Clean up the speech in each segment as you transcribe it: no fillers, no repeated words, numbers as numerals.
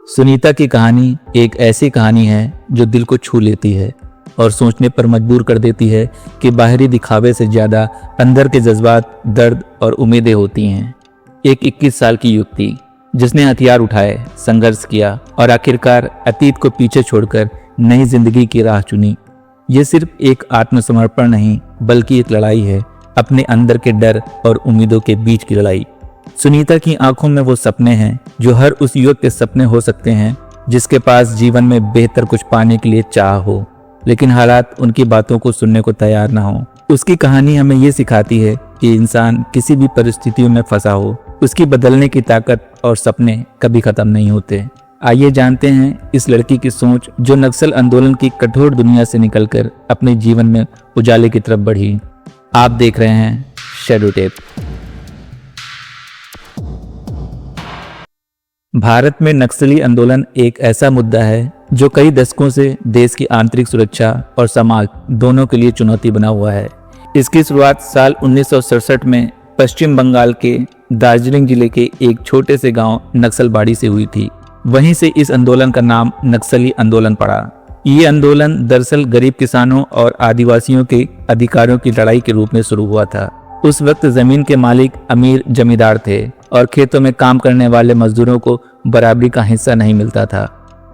सुनीता की कहानी एक ऐसी कहानी है जो दिल को छू लेती है और सोचने पर मजबूर कर देती है कि बाहरी दिखावे से ज्यादा अंदर के जज्बात, दर्द और उम्मीदें होती हैं। एक 21 साल की युवती जिसने हथियार उठाए, संघर्ष किया और आखिरकार अतीत को पीछे छोड़कर नई जिंदगी की राह चुनी। ये सिर्फ एक आत्मसमर्पण नहीं बल्कि एक लड़ाई है, अपने अंदर के डर और उम्मीदों के बीच की लड़ाई। सुनीता की आंखों में वो सपने हैं जो हर उस युवक के सपने हो सकते हैं जिसके पास जीवन में बेहतर कुछ पाने के लिए चाह हो, लेकिन हालात उनकी बातों को सुनने को तैयार ना हो। उसकी कहानी हमें ये सिखाती है कि इंसान किसी भी परिस्थितियों में फंसा हो, उसकी बदलने की ताकत और सपने कभी खत्म नहीं होते। आइए जानते हैं इस लड़की की सोच जो नक्सल आंदोलन की कठोर दुनिया से निकलकर अपने जीवन में उजाले की तरफ बढ़ी। आप देख रहे हैं शैडो टेप। भारत में नक्सली आंदोलन एक ऐसा मुद्दा है जो कई दशकों से देश की आंतरिक सुरक्षा और समाज दोनों के लिए चुनौती बना हुआ है। इसकी शुरुआत साल 1967 में पश्चिम बंगाल के दार्जिलिंग जिले के एक छोटे से गांव नक्सलबाड़ी से हुई थी। वहीं से इस आंदोलन का नाम नक्सली आंदोलन पड़ा। ये आंदोलन दरअसल गरीब किसानों और आदिवासियों के अधिकारों की लड़ाई के रूप में शुरू हुआ था। उस वक्त जमीन के मालिक अमीर जमींदार थे और खेतों में काम करने वाले मजदूरों को बराबरी का हिस्सा नहीं मिलता था।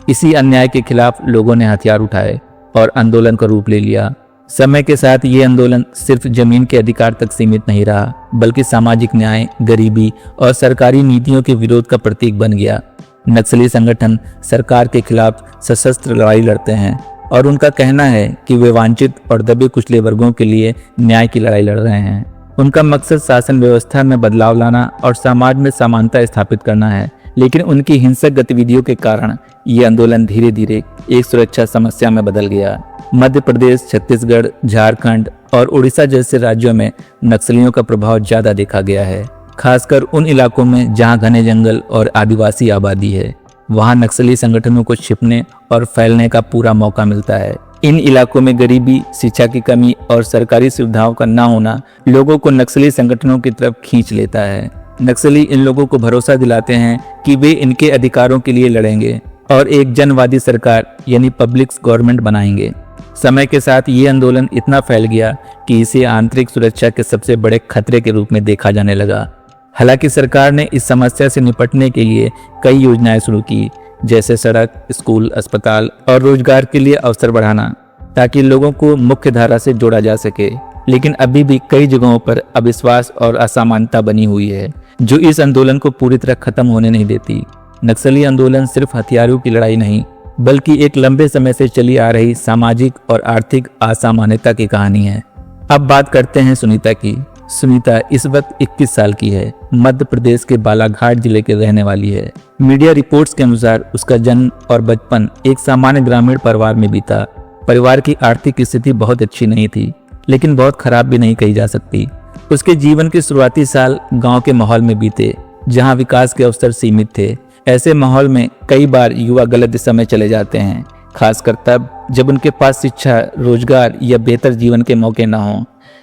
इसी अन्याय के खिलाफ लोगों ने हथियार उठाए और आंदोलन का रूप ले लिया। समय के साथ ये आंदोलन सिर्फ जमीन के अधिकार तक सीमित नहीं रहा, बल्कि सामाजिक न्याय, गरीबी और सरकारी नीतियों के विरोध का प्रतीक बन गया। नक्सली संगठन सरकार के खिलाफ सशस्त्र लड़ाई लड़ते हैं और उनका कहना है कि वे वांछित और दबे कुचले वर्गों के लिए न्याय की लड़ाई लड़ रहे हैं। उनका मकसद शासन व्यवस्था में बदलाव लाना और समाज में समानता स्थापित करना है, लेकिन उनकी हिंसक गतिविधियों के कारण ये आंदोलन धीरे धीरे एक सुरक्षा समस्या में बदल गया। मध्य प्रदेश, छत्तीसगढ़, झारखंड और उड़ीसा जैसे राज्यों में नक्सलियों का प्रभाव ज्यादा देखा गया है। खासकर उन इलाकों में जहां घने जंगल और आदिवासी आबादी है, वहां नक्सली संगठनों को छिपने और फैलने का पूरा मौका मिलता है। इन इलाकों में गरीबी, शिक्षा की कमी और सरकारी सुविधाओं का न होना लोगों को नक्सली संगठनों की तरफ खींच लेता है। नक्सली इन लोगों को भरोसा दिलाते हैं कि वे इनके अधिकारों के लिए लड़ेंगे और एक जनवादी सरकार यानी पब्लिक गवर्नमेंट बनाएंगे। समय के साथ ये आंदोलन इतना फैल गया कि इसे आंतरिक सुरक्षा के सबसे बड़े खतरे के रूप में देखा जाने लगा। हालांकि सरकार ने इस समस्या से निपटने के लिए कई योजनाएं शुरू की, जैसे सड़क, स्कूल, अस्पताल और रोजगार के लिए अवसर बढ़ाना, ताकि लोगों को मुख्य धारा से जोड़ा जा सके। लेकिन अभी भी कई जगहों पर अविश्वास और असमानता बनी हुई है जो इस आंदोलन को पूरी तरह खत्म होने नहीं देती। नक्सली आंदोलन सिर्फ हथियारों की लड़ाई नहीं, बल्कि एक लंबे समय से चली आ रही सामाजिक और आर्थिक असामान्यता की कहानी है। अब बात करते हैं सुनीता की। सुनीता इस वक्त 21 साल की है, मध्य प्रदेश के बालाघाट जिले के रहने वाली है। मीडिया रिपोर्ट्स के अनुसार उसका जन्म और बचपन एक सामान्य ग्रामीण परिवार में बीता। परिवार की आर्थिक स्थिति बहुत अच्छी नहीं थी, लेकिन बहुत खराब भी नहीं कही जा सकती। उसके जीवन के शुरुआती साल गांव के माहौल में बीते, जहां विकास के अवसर सीमित थे। ऐसे माहौल में कई बार युवा गलत दिशा में चले जाते हैं, खासकर तब जब उनके पास शिक्षा, रोजगार या बेहतर जीवन के मौके न हों।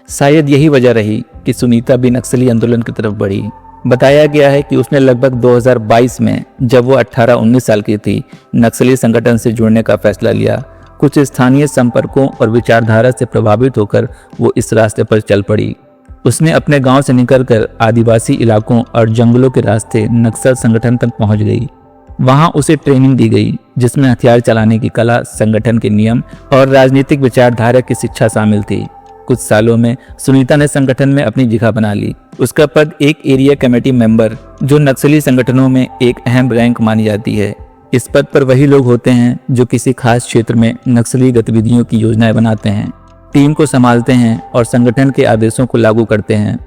शायद यही वजह रही कि सुनीता भी नक्सली आंदोलन की तरफ बढ़ी। बताया गया है कि उसने लगभग 2022 में, जब वो 18-19 साल की थी, नक्सली संगठन से जुड़ने का फैसला लिया। कुछ स्थानीय संपर्कों और विचारधारा से प्रभावित होकर वो इस रास्ते पर चल पड़ी। उसने अपने गांव से निकलकर आदिवासी इलाकों और जंगलों के रास्ते नक्सल संगठन तक पहुंच गई। वहां उसे ट्रेनिंग दी गई, जिसमें हथियार चलाने की कला, संगठन के नियम और राजनीतिक विचारधारा की शिक्षा शामिल थी। कुछ सालों में सुनीता ने संगठन में अपनी जगह बना ली। उसका पद एक एरिया कमेटी मेंबर, जो नक्सली संगठनों में एक अहम रैंक मानी जाती है। इस पद पर वही लोग होते हैं जो किसी खास क्षेत्र में नक्सली गतिविधियों की योजनाएं बनाते हैं, टीम को संभालते हैं और संगठन के आदेशों को लागू करते हैं।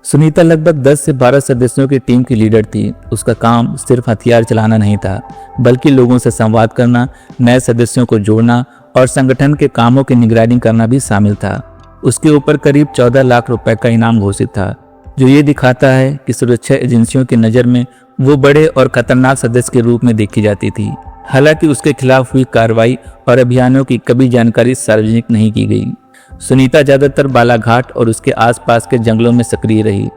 सुनीता लगभग 10 से 12 सदस्यों की टीम की लीडर थी। उसका काम सिर्फ हथियार चलाना नहीं था, बल्कि लोगों से संवाद करना, नए सदस्यों को जोड़ना और संगठन के कामों की निगरानी करना भी शामिल था। उसके ऊपर करीब 14 लाख रुपए का इनाम घोषित था, जो ये दिखाता है कि सुरक्षा एजेंसियों की नज़र में वो बड़े और खतरनाक सदस्य के रूप में देखी जाती थी। हालांकि उसके खिलाफ हुई कार्रवाई और अभियानों की कभी जानकारी सार्वजनिक नहीं की गई। सुनीता ज्यादातर बालाघाट और उसके आसपास के जंगलों में सक्रिय रही।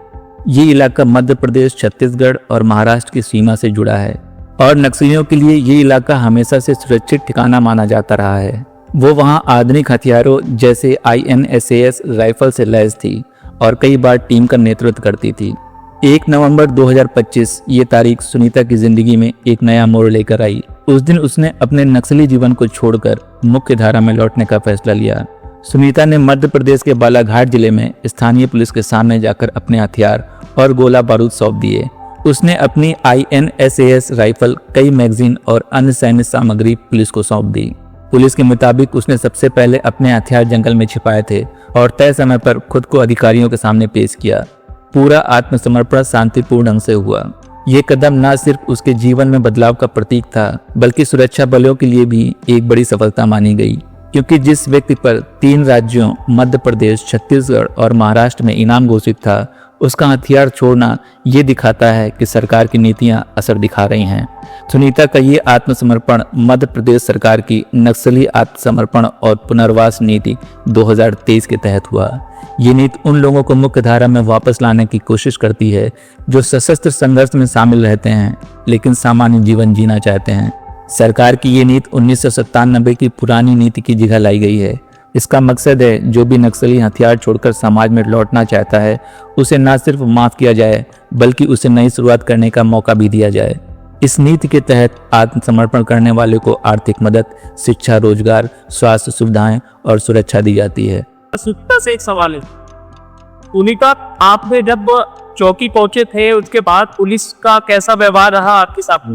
ये इलाका मध्य प्रदेश, छत्तीसगढ़ और महाराष्ट्र की सीमा से जुड़ा है। और नक्सलियों के लिए ये इलाका हमेशा से सुरक्षित ठिकाना माना जाता रहा है। वो वहाँ आधुनिक हथियारों जैसे INSAS राइफल से लैस थी और कई बार टीम का नेतृत्व करती थी। 1 नवंबर 2025 ये तारीख सुनीता की जिंदगी में एक नया मोड़ लेकर आई। उस दिन उसने अपने नक्सली जीवन को छोड़कर मुख्य धारा में लौटने का फैसला लिया। सुनीता ने मध्य प्रदेश के बालाघाट जिले में स्थानीय पुलिस के सामने जाकर अपने हथियार और गोला बारूद सौंप दिए। उसने अपनी INSAS राइफल, कई मैगजीन और अन्य सैन्य सामग्री पुलिस को सौंप दी। पुलिस के मुताबिक उसने सबसे पहले अपने हथियार जंगल में छिपाए थे और तय समय पर खुद को अधिकारियों के सामने पेश किया। पूरा आत्मसमर्पण शांतिपूर्ण ढंग से हुआ। ये कदम न सिर्फ उसके जीवन में बदलाव का प्रतीक था, बल्कि सुरक्षा बलों के लिए भी एक बड़ी सफलता मानी गई, क्योंकि जिस व्यक्ति पर 3 राज्यों मध्य प्रदेश, छत्तीसगढ़ और महाराष्ट्र में इनाम घोषित था, उसका हथियार छोड़ना ये दिखाता है कि सरकार की नीतियां असर दिखा रही हैं। सुनीता का ये आत्मसमर्पण मध्य प्रदेश सरकार की नक्सली आत्मसमर्पण और पुनर्वास नीति 2023 के तहत हुआ। ये नीति उन लोगों को मुख्य धारा में वापस लाने की कोशिश करती है जो सशस्त्र संघर्ष में शामिल रहते हैं लेकिन सामान्य जीवन जीना चाहते हैं। सरकार की ये नीति 1997 की पुरानी नीति की जगह लाई गई है। इसका मकसद है जो भी नक्सली हथियार छोड़कर समाज में लौटना चाहता है उसे न सिर्फ माफ किया जाए बल्कि उसे नई शुरुआत करने का मौका भी दिया जाए। इस नीति के तहत आत्मसमर्पण करने वाले को आर्थिक मदद, शिक्षा, रोजगार, स्वास्थ्य सुविधाएं और सुरक्षा दी जाती है। सुनीता से एक सवाल है। सुनीता, आपने जब चौकी पहुंचे थे उसके बाद पुलिस का कैसा व्यवहार रहा आपके साथ?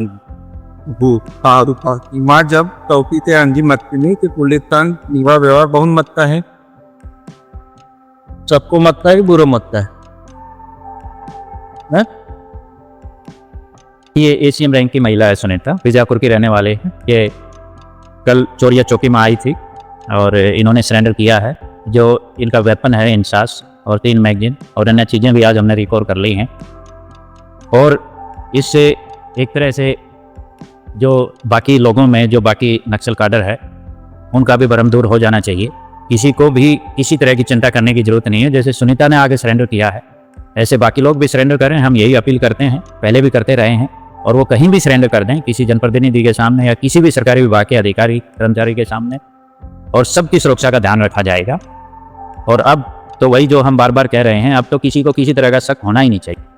माँ जब चौकी से अंजी मत्ती नहीं कि पुलिस का निवा व्यवहार बहुत मत्ता है, सबको मत्ता है, बुरा मत्ता है। ये ACM रैंक की महिला है सुनीता, बीजापुर की रहने वाले हैं। ये कल चोरिया चौकी में आई थी और इन्होंने सरेंडर किया है। जो इनका वेपन है इंसास और 3 मैगजीन और अन्य चीज़ें भी आज हमने रिकॉर्ड कर ली हैं। और इससे एक तरह से जो बाकी लोगों में जो बाकी नक्सल काडर है उनका भी भरम दूर हो जाना चाहिए। किसी को भी किसी तरह की चिंता करने की जरूरत नहीं है। जैसे सुनीता ने आगे सरेंडर किया है ऐसे बाकी लोग भी सरेंडर करें, हम यही अपील करते हैं, पहले भी करते रहे हैं। और वो कहीं भी सरेंडर कर दें, किसी जनप्रतिनिधि के सामने या किसी भी सरकारी विभाग के अधिकारी कर्मचारी के सामने, और सबकी सुरक्षा का ध्यान रखा जाएगा। और अब तो वही जो हम बार बार कह रहे हैं, अब तो किसी को किसी तरह का शक होना ही नहीं चाहिए।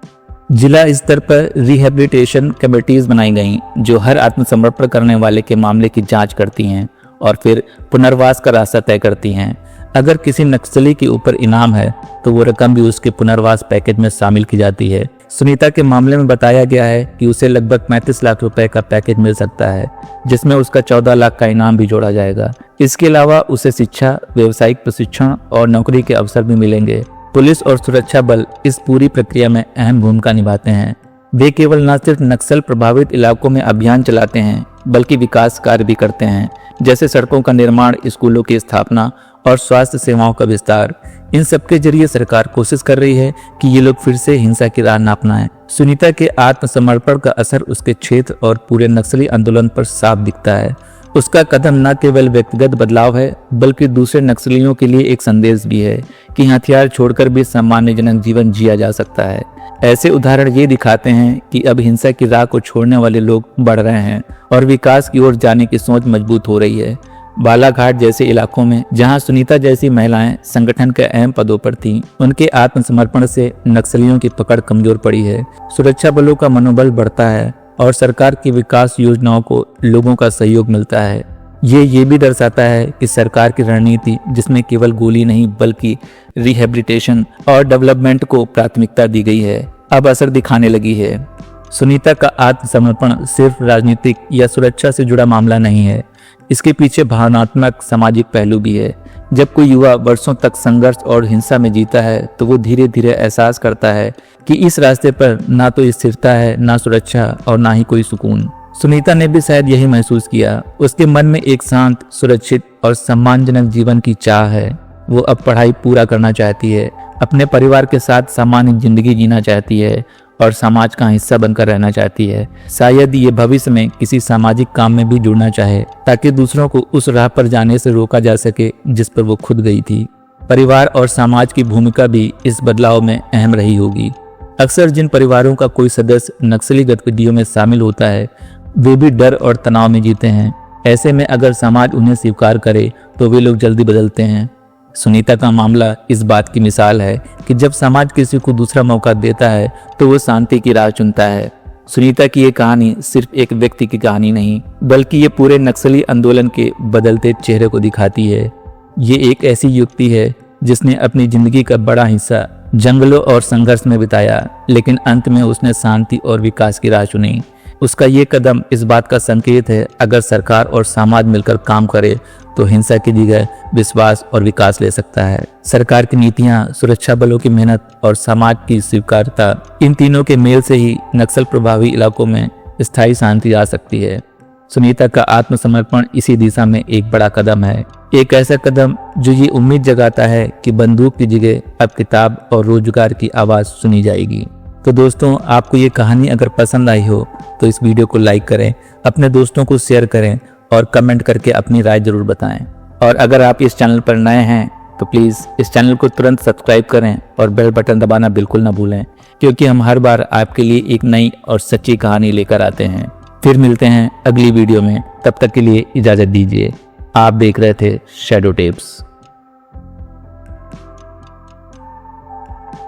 जिला स्तर पर रिहेबिलिटेशन कमेटीज बनाई गईं जो हर आत्मसमर्पण करने वाले के मामले की जांच करती हैं और फिर पुनर्वास का रास्ता तय करती हैं। अगर किसी नक्सली के ऊपर इनाम है तो वो रकम भी उसके पुनर्वास पैकेज में शामिल की जाती है। सुनीता के मामले में बताया गया है कि उसे लगभग 35 लाख रुपए का पैकेज मिल सकता है, जिसमें उसका 14 लाख का इनाम भी जोड़ा जाएगा। इसके अलावा उसे शिक्षा, व्यावसायिक प्रशिक्षण और नौकरी के अवसर भी मिलेंगे। पुलिस और सुरक्षा बल इस पूरी प्रक्रिया में अहम भूमिका निभाते हैं। वे केवल न सिर्फ नक्सल प्रभावित इलाकों में अभियान चलाते हैं बल्कि विकास कार्य भी करते हैं, जैसे सड़कों का निर्माण, स्कूलों की स्थापना और स्वास्थ्य सेवाओं का विस्तार। इन सबके जरिए सरकार कोशिश कर रही है कि ये लोग फिर से हिंसा की राह न अपनाएं। सुनीता के आत्मसमर्पण का असर उसके क्षेत्र और पूरे नक्सली आंदोलन पर साफ दिखता है। उसका कदम न केवल व्यक्तिगत बदलाव है बल्कि दूसरे नक्सलियों के लिए एक संदेश भी है कि हथियार छोड़कर भी सम्मानजनक जीवन जिया जा सकता है। ऐसे उदाहरण ये दिखाते हैं कि अब हिंसा की राह को छोड़ने वाले लोग बढ़ रहे हैं और विकास की ओर जाने की सोच मजबूत हो रही है। बालाघाट जैसे इलाकों में जहां सुनीता जैसी महिलाएं संगठन के अहम पदों पर थीं, उनके आत्मसमर्पण से नक्सलियों की पकड़ कमजोर पड़ी है। सुरक्षा बलों का मनोबल बढ़ता है और सरकार की विकास योजनाओं को लोगों का सहयोग मिलता है। ये भी दर्शाता है कि सरकार की रणनीति, जिसमें केवल गोली नहीं बल्कि रिहेबिलिटेशन और डेवलपमेंट को प्राथमिकता दी गई है, अब असर दिखाने लगी है। सुनीता का आत्मसमर्पण सिर्फ राजनीतिक या सुरक्षा से जुड़ा मामला नहीं है, इसके पीछे भावनात्मक सामाजिक पहलू भी है। जब कोई युवा वर्षों तक संघर्ष और हिंसा में जीता है तो वो धीरे धीरे एहसास करता है कि इस रास्ते पर ना तो स्थिरता है, ना सुरक्षा और ना ही कोई सुकून। सुनीता ने भी शायद यही महसूस किया। उसके मन में एक शांत, सुरक्षित और सम्मानजनक जीवन की चाह है। वो अब पढ़ाई पूरा करना चाहती है, अपने परिवार के साथ सामान्य जिंदगी जीना चाहती है और समाज का हिस्सा बनकर रहना चाहती है। शायद ये भविष्य में किसी सामाजिक काम में भी जुड़ना चाहे ताकि दूसरों को उस राह पर जाने से रोका जा सके जिस पर वो खुद गई थी। परिवार और समाज की भूमिका भी इस बदलाव में अहम रही होगी। अक्सर जिन परिवारों का कोई सदस्य नक्सली गतिविधियों में शामिल होता है वे भी डर और तनाव में जीते हैं। ऐसे में अगर समाज उन्हें स्वीकार करे तो वे लोग जल्दी बदलते हैं। सुनीता का मामला इस बात की मिसाल है कि जब समाज किसी को दूसरा मौका देता है तो वो शांति की राह चुनता है। सुनीता की ये कहानी सिर्फ एक व्यक्ति की कहानी नहीं, बल्कि ये पूरे नक्सली आंदोलन के बदलते चेहरे को दिखाती है। ये एक ऐसी युवती है जिसने अपनी जिंदगी का बड़ा हिस्सा जंगलों और संघर्ष में बिताया, लेकिन अंत में उसने शांति और विकास की राह चुनी। उसका ये कदम इस बात का संकेत है, अगर सरकार और समाज मिलकर काम करे तो हिंसा की जगह विश्वास और विकास ले सकता है। सरकार की नीतियां, सुरक्षा बलों की मेहनत और समाज की स्वीकार्यता, इन तीनों के मेल से ही नक्सल प्रभावी इलाकों में स्थायी शांति आ सकती है। सुनीता का आत्मसमर्पण इसी दिशा में एक बड़ा कदम है, एक ऐसा कदम जो ये उम्मीद जगाता है कि बंदूक की जगह अब किताब और रोजगार की आवाज़ सुनी जाएगी। तो दोस्तों, आपको ये कहानी अगर पसंद आई हो तो इस वीडियो को लाइक करें, अपने दोस्तों को शेयर करें और कमेंट करके अपनी राय जरूर बताएं। और अगर आप इस चैनल पर नए हैं तो प्लीज़ इस चैनल को तुरंत सब्सक्राइब करें और बेल बटन दबाना बिल्कुल ना भूलें, क्योंकि हम हर बार आपके लिए एक नई और सच्ची कहानी लेकर आते हैं। फिर मिलते हैं अगली वीडियो में, तब तक के लिए इजाज़त दीजिए। आप देख रहे थे शैडो टेप्स।